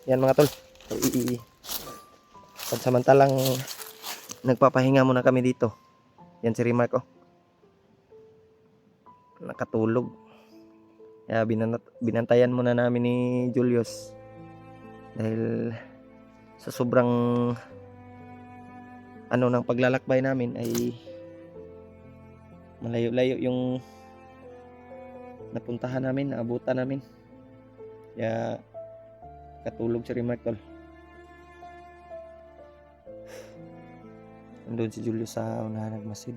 Yan mga tol. Pagsamantalang nagpapahinga muna kami dito. Yan si Remark oh. Nakatulog. Kaya binantayan muna namin ni Julius. Dahil sa sobrang ng paglalakbay namin ay malayo-layo yung napuntahan namin, naabutan namin. Kaya katulog si Remark tol. Nandun si Julius sa unahan nagmasid.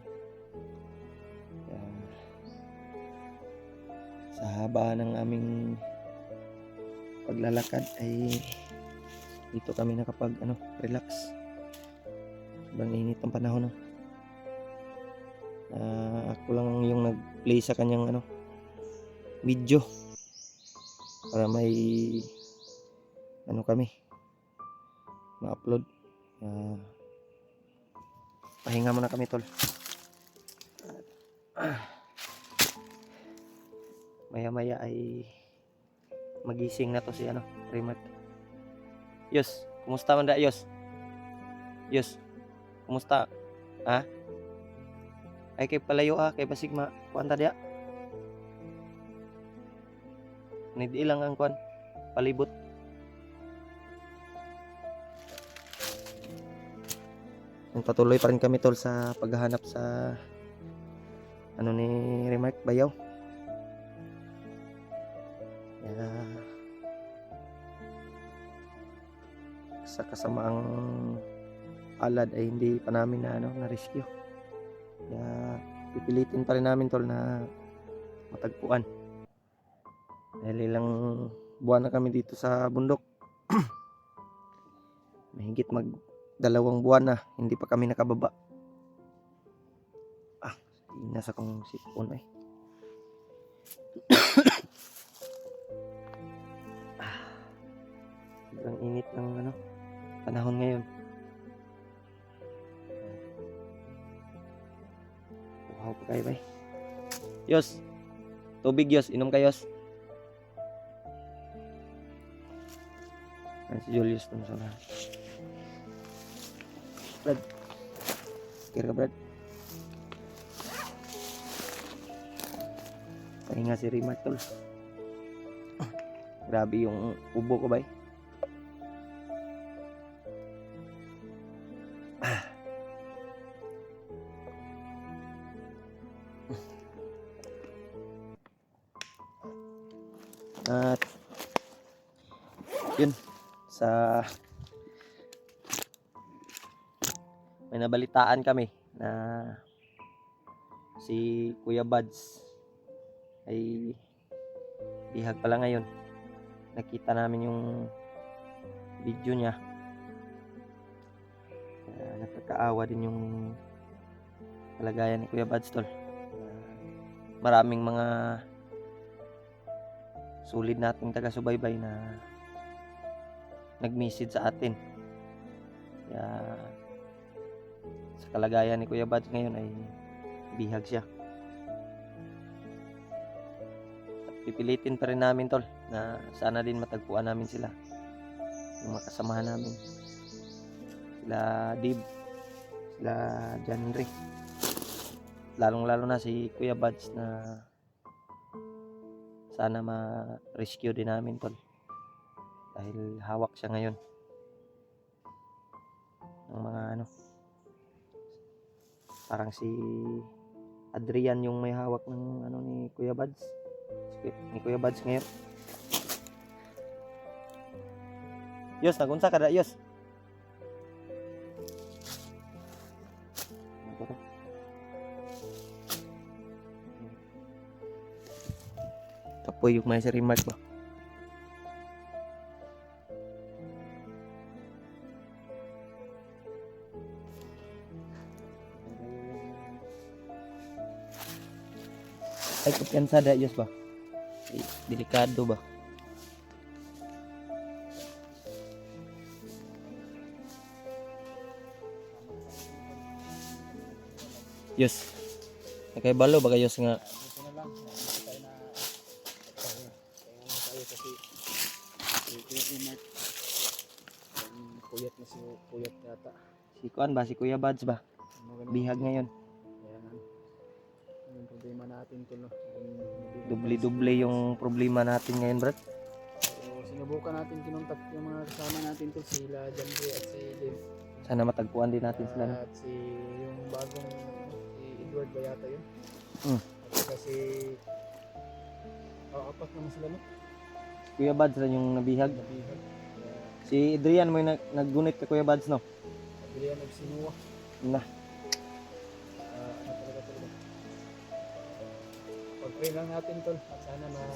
Sa haba ng aming paglalakad ay dito kami nakapag relax. Sobrang init ang panahon. Ako lang yung nag-play sa kanyang video para may kami ma-upload. Pahinga muna kami tol. Maya-maya ay magising na to si Remark. Yos, kumusta man da Yos? Yos, kumusta? Ha? Ay kay palayo kay basig kuan ta dia. Nidi lang ang kuan palibot. Patuloy pa rin kami tol sa paghahanap sa ni Remark Bayaw. Sa kasamaang alad ay hindi pa namin na rescue. Kaya pipilitin pa rin namin tol na matagpuan. Dahil ilang buwan na kami dito sa bundok. Mahigit mag 2 buwan na hindi pa kami nakababa. Nasa kong sipon ay. Sobrang init ng panahon ngayon. Wow pa kayo bay. Yos, tubig Yos, inom kayo Yos. Si Julius na sana. Brad, kira Brad. Pahinga si Remark tol. Grabe yung ubo ko bay. At yun sa may nabalitaan kami na si Kuya Buds ay bihag pala ngayon. Nakita namin yung video niya. Nakakaawa din yung kalagayan ni Kuya Buds tol. Maraming mga sulit nating taga-subaybay na nag-message sa atin. Kaya sa kalagayan ni Kuya Buds ngayon ay bihag siya. At pipilitin pa rin namin tol na sana din matagpuan namin sila. Yung makasamahan namin. Sila Dib, sila Janry. Lalong-lalo na si Kuya Buds na sana ma-rescue din namin tol. Dahil hawak siya ngayon ng mga parang si Adrian yung may hawak ng ni Kuya Buds. Ni Kuya Buds ngayon. Yos, nagunsa ka da Yos? Tapoy yung may sa Remark ba? Ay kumpiyansa da Yos ba? Delikado ba? Yos. Kay balo ba Yos nga? Kuya Remark. Puyat na si Puyat yata. Si Kuan ba? Si Kuya Buds ba? Ano ganun? Bihag ngayon. Kaya nga. Yung problema natin to, no? Doble-doble yung problema natin ngayon, Brad. So, sinubukan natin kinontak yung mga kasama natin to, sila Janre at si James. Sana matagpuan din natin sila. No? At si yung bagong si Edward ba yata yun? Hmm. At saka si apat naman sila, no? Kuya Buds rin yung nabihag. Nabihag. Si Adrian mo yung naggunit ka Kuya Buds, no? Adrian of Sinua. Na. Ano talaga. Pag-pray lang natin, tol. At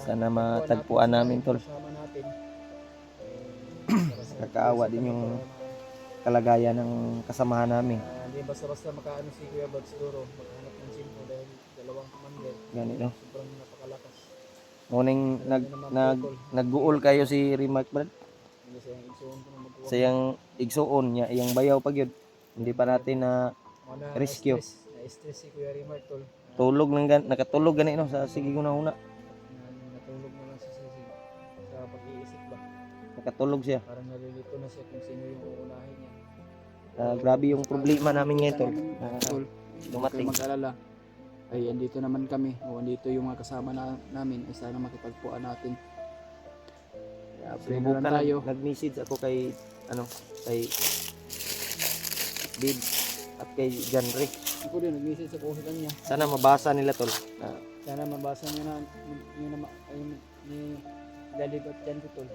Sana matagpuan namin, tol. Kasama natin. Nakakaawa din yung kalagayan ng kasamahan namin. Hindi basta-basta makaano si Kuya Bag siguro. Maghanap ng simpo dahil dalawang commander. Ganito. Sobrang napakalakas. Ngunit nag-guol kayo si Remark, Brad. Hindi sayang igsoon ko na magkuha. Sayang igsuon niya, iyang bayaw pag yun. Hindi pa natin na rescue. Na-stress si Kuya Remark, tol. tulog nakatulog gani no sa sige ko na una. Natulog na lang siya sa pag-iisip ba. Nakatulog siya. Parang nalilito na siya kung sino yung uunahin niya. Grabe yung problema namin ngayon, tol. Tol, Dumating. huwag kayong mag-alala. Ay, andito naman kami. O, andito yung mga kasama namin. Ay, sana makipagpuan natin. Kaya, pray na lang tayo. Nag-message ako kay Dib at kay Janre. Ako din, nag-message ako sa kanya. Sana mabasa nila, tol. Sana mabasa nyo na ni Dalib at Jan tol.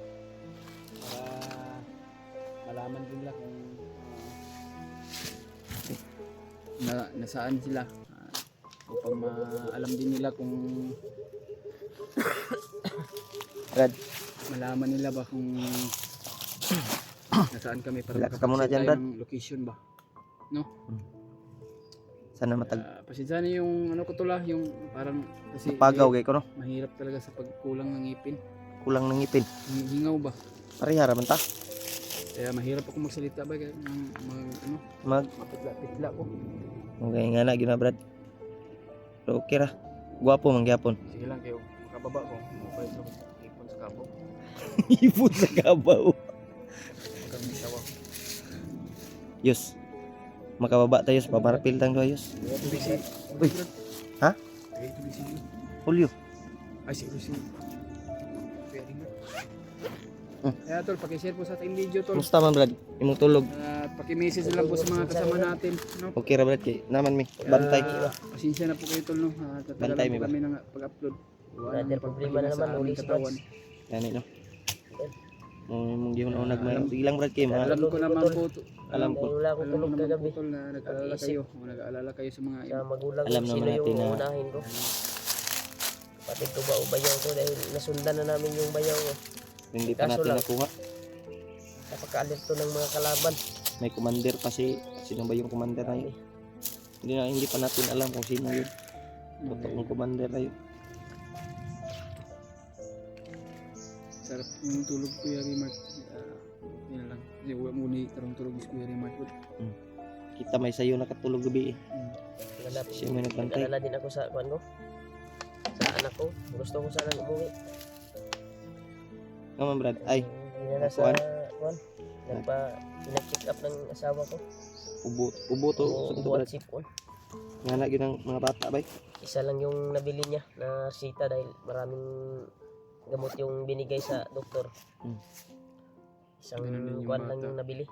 Para malaman din nila kung nasaan sila. Upang alam din nila kung Brad, malaman nila ba kung nasaan kami para relax ka muna dyan, tayo Brad. ng location ba. No? Sana Pasensya na yung ano ko tula, yung parang kasi pagaw kay ko no. mahirap talaga sa pagkulang ng ngipin. Kulang ng ngipin. Hingaw ba? Parihara man ta. Kaya mahirap ako magsalita ba kaya ano, mapitla ko. Okay nga na gina, Brad. Pero okay ra. Gwapo man gyapon. Sige lang kayo, makababa ko. Mabait ko ipon sa kabaw. Ipon sa kabaw. Kami sawa. Yus. Makababa tayo sa pamarapil tang doyos. Uy. Ha? Julio. Ay, si Lucy. Kaya tol, pakishare po sa ating video tol. Musta man, Brad? Imong tulog. Paki-message lang po sa mga kasama natin, no? Okay ra, Brad, kay naman mi. Bantay. Pasensya na po kayo tol, no? Tatala Bantay, po mi ba? kami ng pag-upload. Brother, problema na naman, ulis katawan. Yani no. Mong gihon unag may bilang, Brad, kay mga Alam ko naman po, alam ko. Wala akong alam ko tulog naman kagabi. po tol na nag-aalala kayo. Nag-aalala kayo sa mga Sa magulang Alam ko, naman sino natin yung na- unahin ko. Kapatid ko ba o bayaw ko dahil nasundan na namin yung bayaw ko. Hindi pa Kaso natin lang. nakuha. Napaka-alerto ng mga kalaban. May commander pa sino ba yung commander na yun? Hindi pa natin alam kung sino yun. Totoong commander na yun. sarap yung tulog ko yung remark. Yun lang. Yung muna karong tulog is Kuya Remark. Kita may sayo nakatulog gabi eh. Siya may nagbantay. Nag-alala din ako sa kuwan ko. Sa anak ko. Gusto ko sana umuwi. Naman, Brad. Ay, Hindi na sa kuwan. Pina-check up ng asawa ko. ubo to. Ubo at sipon. Nga na ginang mga bata ba? Isa lang yung nabili niya na sita dahil maraming gamot yung binigay sa doktor. Isang Ganun din yung kuwan bata. lang yung nabili.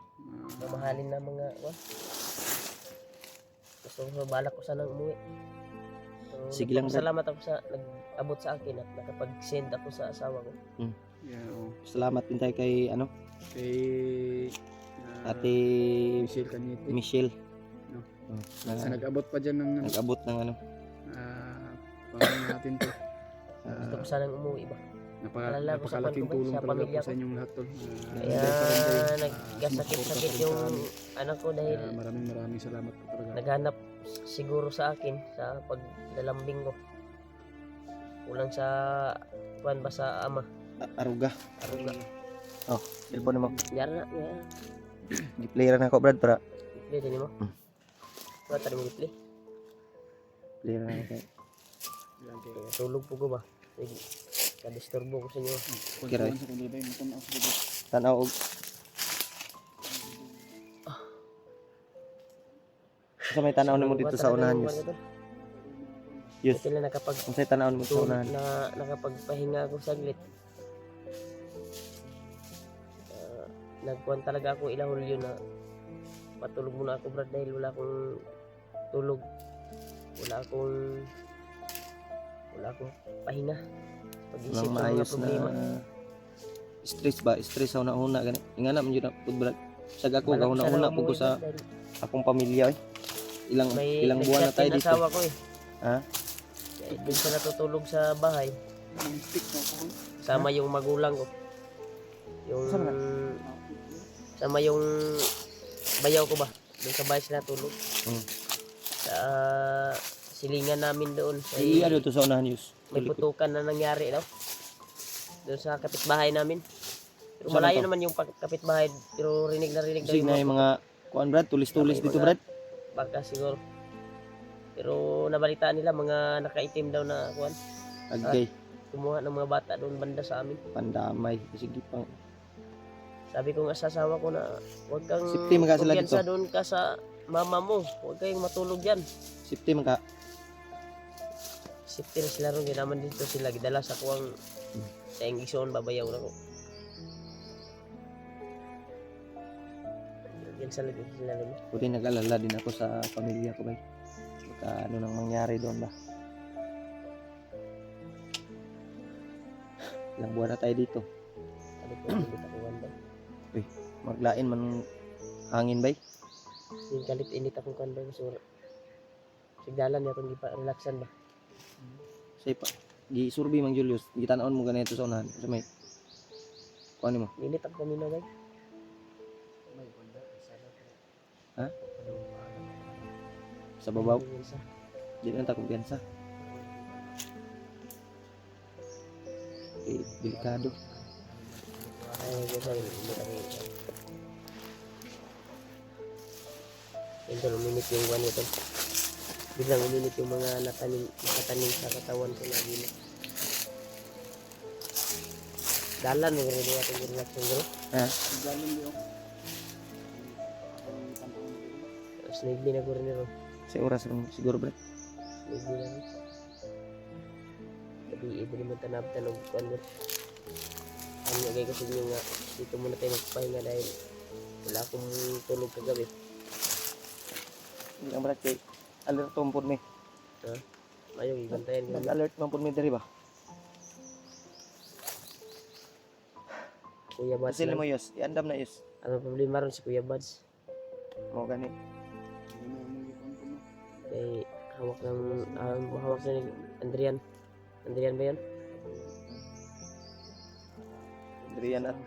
Mamahalin na mga kuwan. Gusto ko balak ko sanang umuwi. So, Sige lang, Brad. salamat ako sa nag-abot sa akin at nakapag-send ako sa asawa ko. Yeah, oh. Salamat din tayo kay Kay Ate Michelle Cañete. Michelle. No. Na Sa nag-abot pa dyan ng nag-abot ng parang natin to. Gusto ko sanang umuwi ba? Alala ko sa Napakalaking kwan ko ba, tulong sa talaga pamilya po sa ko. inyong lahat tol. Kaya nagkasakit-sakit yung anak ko dahil Maraming salamat po talaga. naghanap siguro sa akin sa paglalambing ko. Kulang sa kuwan ba sa ama. Aruga. Aruga. Cellphone mo. Yara na. Di-player na ako, Brad, para Play din mo. Wala tayo mo play. player na ako. Ilang kayo. Tulog po ko ba? Sige. Sa disturbo ko sa inyo. Kira. Sa kundi ba yung tanaw sa kundi. Tanaw og. Sa may tanaw nimo dito sa unahan, Yus. Yus. Buti lang Unsay tanaw mo sa unahan? nakapagpahinga ako saglit. Nagkuhan talaga ako ilang hulyo na patulog muna ako brad dahil wala akong tulog. Wala akong pahinga. Pag-isip Nang ng mga maayos na problema. stress ba? Stress sa una-una gani. Ingana man jud na pud brad. Sag ako Wala ko sana una-una pud ko umuwi, sa brad, dahil akong pamilya eh. may Ilang buwan na nag-chat tayo din dito. asawa ko eh. Ha? Doon siya natutulog sa bahay. Ang stick na ako. Sama yung magulang ko. Yung sama yung bayaw ko ba? Doon sa bahay sila natulog. Mm. Sa silingan namin doon. Ay, ano to sa unahan, Yus? May putukan na nangyari daw. Doon sa kapitbahay namin. Pero Saan malayo to? naman yung kapitbahay. Pero rinig na rinig daw Kasi yung na yung mga kuan brad, tulis-tulis May dito mga- brad. baka siguro. Pero nabalitaan nila mga nakaitim daw na kuan. Agay, Kumuha ng mga bata doon banda sa amin. pandamay. Sige pang. Sabi ko nga sa asawa ko na huwag kang Safety man ka sila kumpiyansa dito. doon ka sa mama mo. Huwag kayong matulog dyan. Safety man ka. Safety na sila ron. Ginaman dito sila. Gidala sa kuwang sa Ingison. Babayaw na ko. Yan sa lagi sila rin. Pwede nag-alala din ako sa pamilya ko bay. Baka ano nang mangyari doon ba. Ilang buwan na tayo dito. Sabi ko, hindi ako wanda. Maglain man ng hangin bay. Yung kalit init akong kanda. So, sigdalan niya akong relaxan ba. Say pa. Gi-survey mang Julius. Gitan-on mo ganito sa unahan. Sa may kuan mo. Init ako kanina ba? Ha? Sa babaw. Isa. Di na ta kumpiyansa. Delikado. Ay, gusto rin. Init ako. Ito, uminit yung one ito. Biglang uminit yung mga nakatanim sa katawan ko na gina. Dalan mo rin yung ating relax yung gano'n. Ha? Galing yung Snigdi na ko rin nito. Sa oras rin siguro brad. Snigdi na rin. Tapi ibuli mo tanab-tan og kuan mo. Ano gay ko sa inyo nga dito muna tayo magpahinga dahil wala akong tulog kagabi. Ang brad kay alert to pud mi. Ayaw ibantayan ko. Nag-alert man pud mi diri ba. Kuya Bads Kasi lang. mo Yus, iandam na Yus. Ano problema ron si Kuya Bads? Mo gani. Kay hawak sa ni Andrian. Andrian ba yan? Adrian at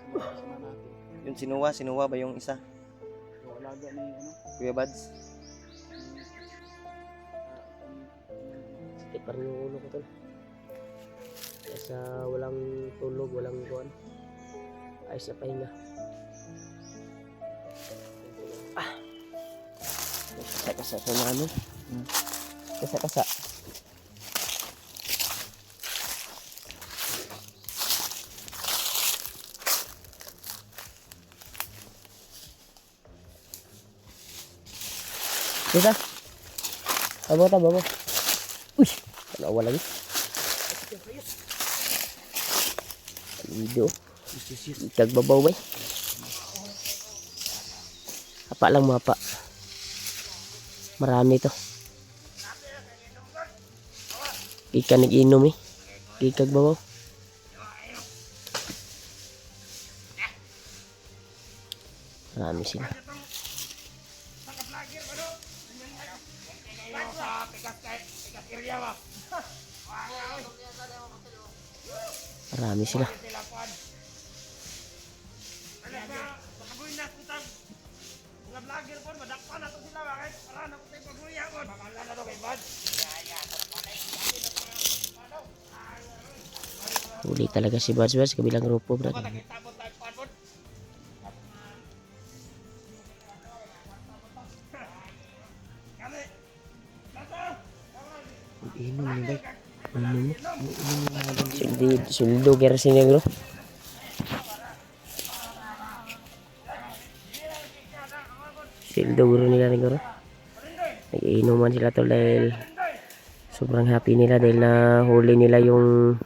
yung sinuwa ba yung isa? Alaga ni ano. Kuya Bads. Sakit pa rin yung ulo ko tol. Kaya sa walang tulog, walang kuan. Ayos na pahinga. Kasa-kasa sa mga ano. Kasa-kasa. Bisa? Babo. Uy! Kalawa lagi. Video. Ikagbabaw ba? Apa lang mapa. Marami to. Ika nag-inom eh. Ikagbabaw. Marami sila. Marami sila. Huli talaga si Bads kabilang grupo bro. Inom ni bay. Suldo kaya si negro. Suldo guro nila negro. Nag-iinuman sila tol dahil sobrang happy nila dahil nahuli nila yung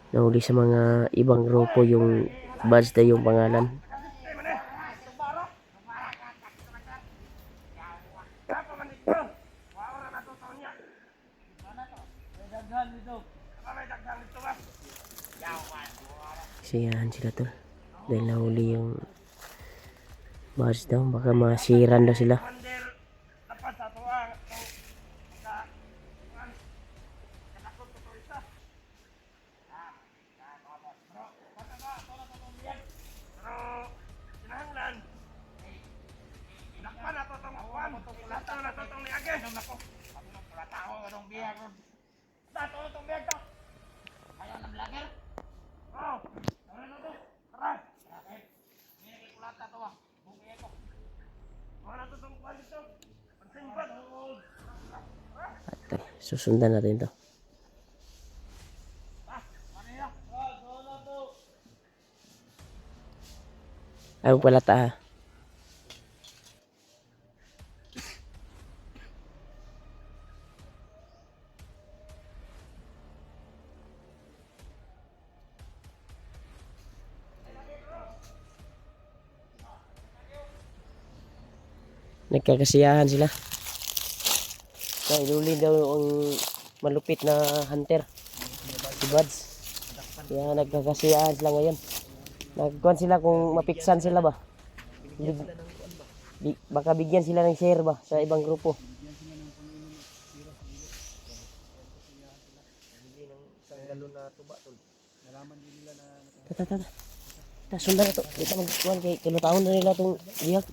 nahuli sa mga ibang grupo yung badge na yung pangalan. Siyahan sila tol dahil nahuli yung badge daw, baka masiran daw sila. Susundan natin to. Ayaw pala ta. Nagkakasiyahan sila. Kaya iluli daw ang malupit na hunter. Si Buds. Kaya nagkakasiyahan sila ngayon. Nagkuhan sila kung mapiksan sila ba. Baka bigyan sila ng share ba sa ibang grupo. Tata. Sundan na to. Kita magkuhan kay kilotahon na nila itong bihag.